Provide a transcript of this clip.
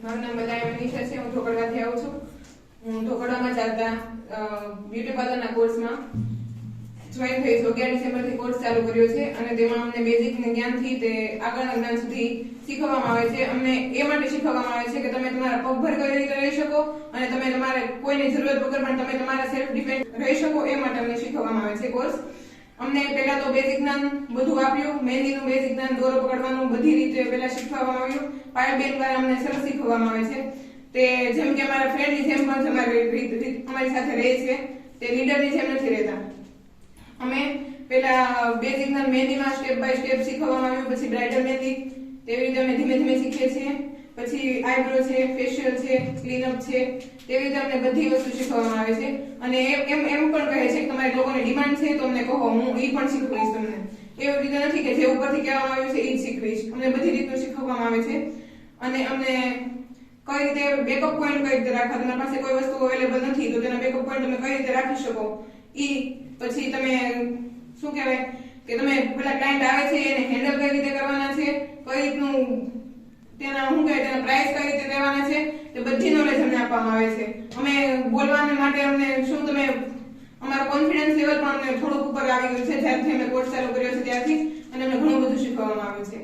મારું નામ બલાય મનીષા છે. હું ઢોકળવાથી આવું છું. હું ઢોકળવામાં ચાલતા બ્યુટી પાર્લરના કોર્સમાં જોઈન થઈ છું. 11 ડિસેમ્બરથી કોર્સ ચાલુ કર્યો છે અને તેમાં અમને બેઝિક જ્ઞાનથી તે આગળના જ્ઞાન સુધી શીખવવામાં આવે છે. અમને એ માટે શીખવવામાં આવે છે કે તમે તમારા પગભર કઈ રીતે રહી શકો અને તમે તમારે કોઈની જરૂરત વગર પણ તમે તમારા સેલ્ફ ડિપેન્ડ રહી શકો, એ માટે અમને શીખવવામાં આવે છે કોર્સ. અમને પહેલા તો બેઝિક જ્ઞાન બધું આપ્યું. મહેંદીનું બેઝિક જ્ઞાન, દોરો પકડવાનું બધી રીતે પહેલા શીખવવામાં આવ્યું. પાયલબેન દ્વારા અમને સરસ શીખવવામાં આવે છે. તે જેમ કે અમારા ફ્રેન્ડની જેમ પણ અમારી સાથે રહે છે. તે લીડરની જેમ નથી રહેતા. અમે પહેલા બેઝિક જ્ઞાન મહેંદીમાં સ્ટેપ બાય સ્ટેપ શીખવવામાં આવ્યું. પછી બ્રાઇડલ મહેંદી તેવી રીતે અમે ધીમે ધીમે શીખીએ છીએ. પછી આઈબ્રો છે, ફેશિયલ છે, ક્લીનઅપ છે, તેવી રીતે અમને બધી વસ્તુ શીખવવામાં આવે છે. અને એમ પણ કહે છે કે તમારી લોકોને ડિમાન્ડ છે તો અમને કહો, હું એ પણ શીખવીશ તમને. એવી રીતે નથી કે જે ઉપરથી કહેવામાં આવ્યું છે એ જ શીખવીશ. અમને બધી રીતનું શીખવવામાં આવે છે. અને અમને કઈ રીતે બેકઅપ પોઈન્ટ કઈ રીતે રાખવા, તમારી પાસે કોઈ વસ્તુ અવેલેબલ નથી તો તેના બેકઅપ પોઈન્ટ તમે કઈ રીતે રાખી શકો, પછી તમે શું કહેવાય કે તમે પેલા ક્લાયન્ટ આવે છે એને હેન્ડલ કઈ રીતે કરવાના છે, કઈ રીતનું તેના શું કહેવાય તેના પ્રાઇસ કઈ રીતે દેવાના છે, તે બધી નોલેજ અમને આપવામાં આવે છે. અમે બોલવા માટે અમને શું તમે અમારો કોન્ફિડન્સ લેવલ પણ અમને થોડુંક ઉપર આવી ગયું છે જ્યારથી અમે કોર્સ ચાલુ કર્યો છે ત્યારથી, અને અમને ઘણું બધું શીખવવામાં આવ્યું છે.